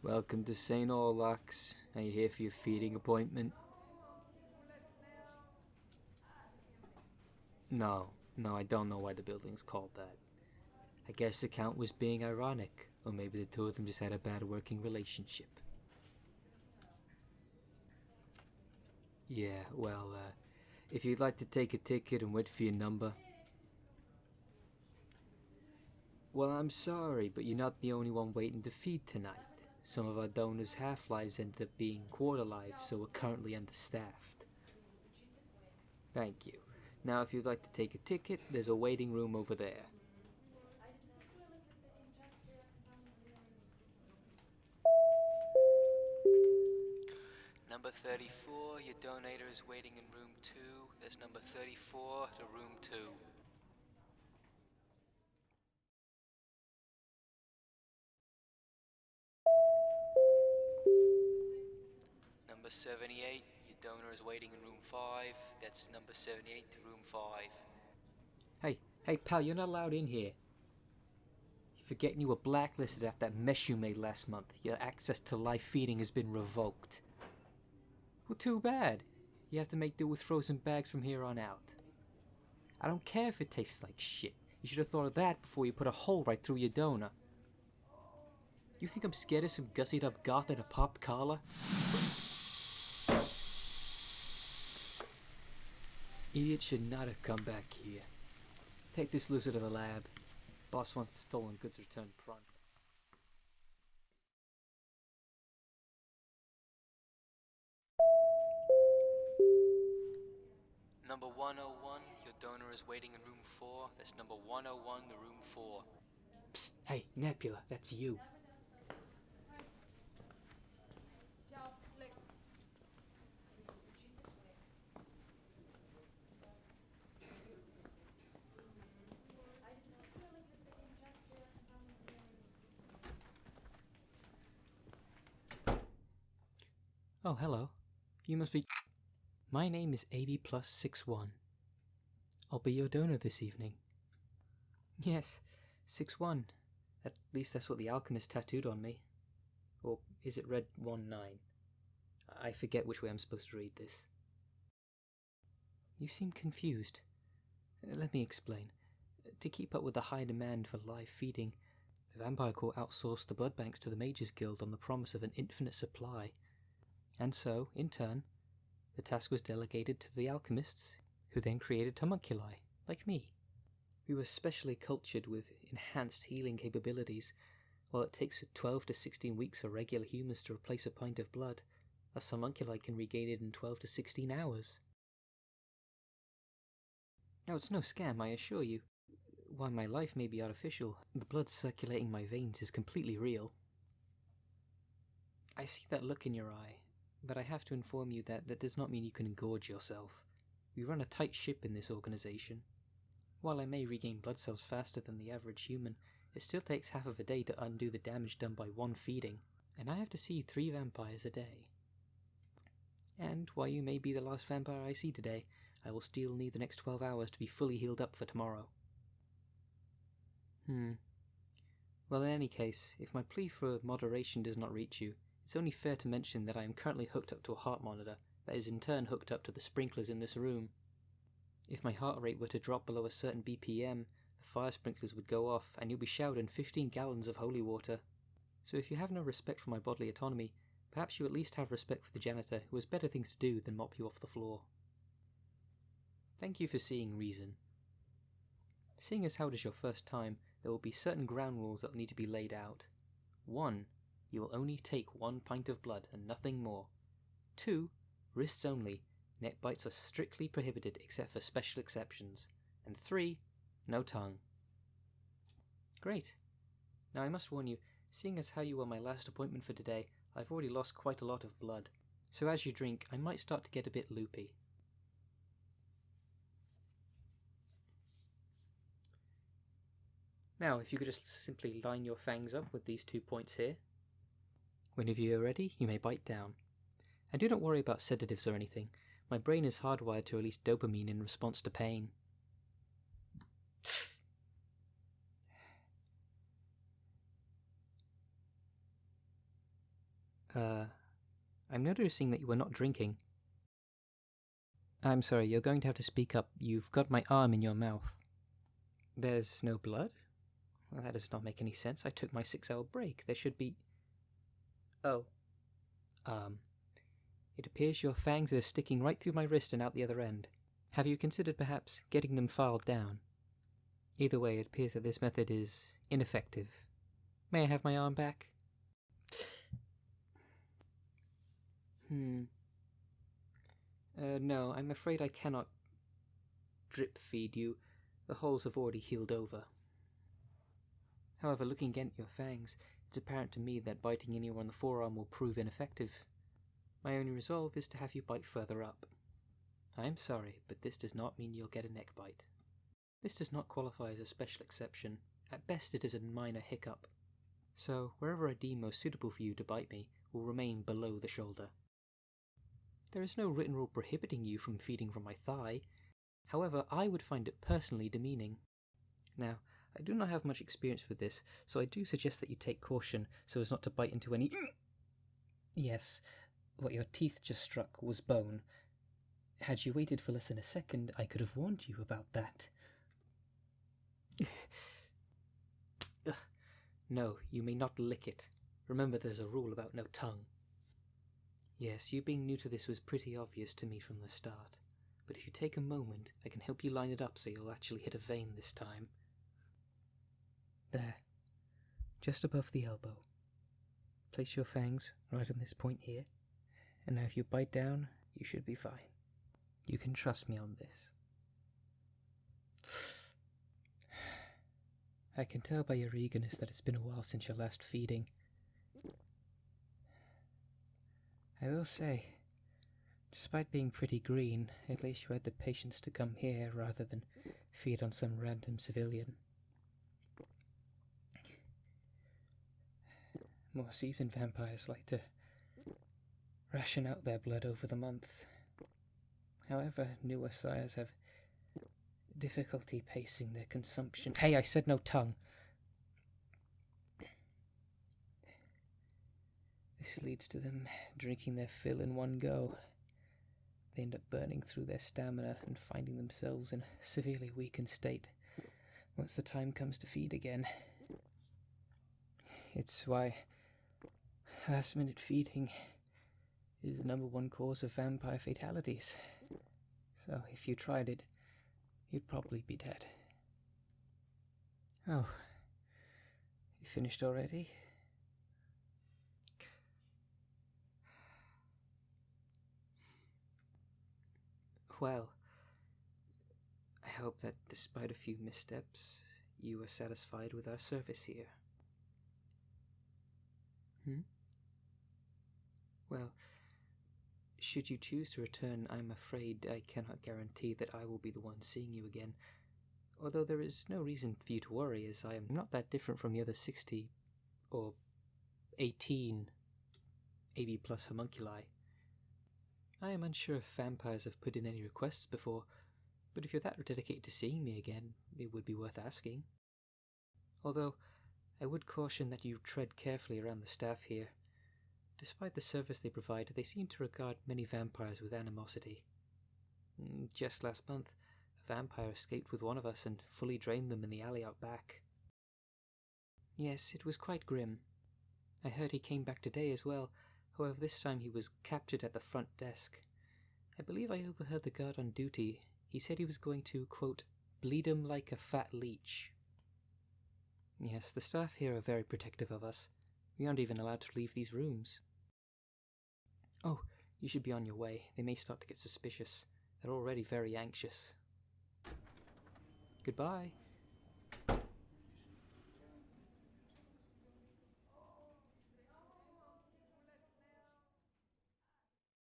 Welcome to St. Orlacs. Are you here for your feeding appointment? No, I don't know why the building's called that. I guess the Count was being ironic, or maybe the two of them just had a bad working relationship. Yeah, well, if you'd like to take a ticket and wait for your number. Well, I'm sorry, but you're not the only one waiting to feed tonight. Some of our donors' half-lives ended up being quarter-lives, so we're currently understaffed. Thank you. Now, if you'd like to take a ticket, there's a waiting room over there. Number 34, your donator is waiting in room 2. There's number 34 to room 2. Number 78, your donor is waiting in room 5. That's number 78 to room 5. Hey pal, you're not allowed in here. You're forgetting you were blacklisted after that mess you made last month. Your access to live feeding has been revoked. Well, too bad. You have to make do with frozen bags from here on out. I don't care if it tastes like shit. You should have thought of that before you put a hole right through your donor. You think I'm scared of some gussied up goth in a popped collar? Idiot should not have come back here. Take this loser to the lab. Boss wants the stolen goods returned pronto. Number 101, your donor is waiting in room 4. That's number 101 to room 4. Psst, hey, Nebula, that's you. Oh, hello. You must be... My name is AB+61. I'll be your donor this evening. Yes, 6-1. At least that's what the alchemist tattooed on me. Or is it red 1-9? I forget which way I'm supposed to read this. You seem confused. Let me explain. To keep up with the high demand for live feeding, the Vampire Corps outsourced the blood banks to the Mages Guild on the promise of an infinite supply. And so, in turn, the task was delegated to the alchemists, who then created homunculi, like me. We were specially cultured with enhanced healing capabilities. While it takes 12 to 16 weeks for regular humans to replace a pint of blood, a homunculi can regain it in 12 to 16 hours. Now, it's no scam, I assure you. While my life may be artificial, the blood circulating my veins is completely real. I see that look in your eye, but I have to inform you that does not mean you can engorge yourself. We run a tight ship in this organization. While I may regain blood cells faster than the average human, it still takes half of a day to undo the damage done by one feeding, and I have to see 3 vampires a day. And while you may be the last vampire I see today, I will still need the next 12 hours to be fully healed up for tomorrow. Well, in any case, if my plea for moderation does not reach you, it's only fair to mention that I am currently hooked up to a heart monitor that is in turn hooked up to the sprinklers in this room. If my heart rate were to drop below a certain BPM, the fire sprinklers would go off and you'll be showered in 15 gallons of holy water. So if you have no respect for my bodily autonomy, perhaps you at least have respect for the janitor who has better things to do than mop you off the floor. Thank you for seeing reason. Seeing as how it is your first time, there will be certain ground rules that need to be laid out. 1. You will only take 1 pint of blood and nothing more. 2. Wrists only. Neck bites are strictly prohibited except for special exceptions. And 3. No tongue. Great. Now I must warn you, seeing as how you were my last appointment for today, I've already lost quite a lot of blood. So as you drink, I might start to get a bit loopy. Now, if you could just simply line your fangs up with these 2 points here. Whenever you're ready, you may bite down. And do not worry about sedatives or anything. My brain is hardwired to release dopamine in response to pain. I'm noticing that you were not drinking. I'm sorry, you're going to have to speak up. You've got my arm in your mouth. There's no blood? Well, that does not make any sense. I took my 6-hour break. There should be... Oh. It appears your fangs are sticking right through my wrist and out the other end. Have you considered perhaps getting them filed down? Either way, it appears that this method is ineffective. May I have my arm back? No, I'm afraid I cannot drip feed you. The holes have already healed over. However, looking at your fangs, it's apparent to me that biting anywhere on the forearm will prove ineffective. My only resolve is to have you bite further up. I am sorry, but this does not mean you'll get a neck bite. This does not qualify as a special exception. At best, it is a minor hiccup. So, wherever I deem most suitable for you to bite me will remain below the shoulder. There is no written rule prohibiting you from feeding from my thigh. However, I would find it personally demeaning. Now, I do not have much experience with this, so I do suggest that you take caution so as not to bite into any... Yes, what your teeth just struck was bone. Had you waited for less than a second, I could have warned you about that. No, you may not lick it. Remember, there's a rule about no tongue. Yes, you being new to this was pretty obvious to me from the start, but if you take a moment, I can help you line it up so you'll actually hit a vein this time. There, just above the elbow. Place your fangs right on this point here, and now if you bite down, you should be fine. You can trust me on this. I can tell by your eagerness that it's been a while since your last feeding. I will say, despite being pretty green, at least you had the patience to come here rather than feed on some random civilian. More seasoned vampires like to ration out their blood over the month. However, newer sires have difficulty pacing their consumption. Hey, I said no tongue! This leads to them drinking their fill in one go. They end up burning through their stamina and finding themselves in a severely weakened state once the time comes to feed again. It's why last-minute feeding is the #1 cause of vampire fatalities. So if you tried it, you'd probably be dead. Oh, you finished already? Well, I hope that despite a few missteps, you are satisfied with our service here. Well, should you choose to return, I'm afraid I cannot guarantee that I will be the one seeing you again, although there is no reason for you to worry, as I am not that different from the other 60 or 18 AB+ homunculi. I am unsure if vampires have put in any requests before, but if you're that dedicated to seeing me again, it would be worth asking. Although, I would caution that you tread carefully around the staff here. Despite the service they provide, they seem to regard many vampires with animosity. Just last month, a vampire escaped with one of us and fully drained them in the alley out back. Yes, it was quite grim. I heard he came back today as well. However, this time he was captured at the front desk. I believe I overheard the guard on duty. He said he was going to, quote, bleed him like a fat leech. Yes, the staff here are very protective of us. We aren't even allowed to leave these rooms. Oh, you should be on your way. They may start to get suspicious. They're already very anxious. Goodbye.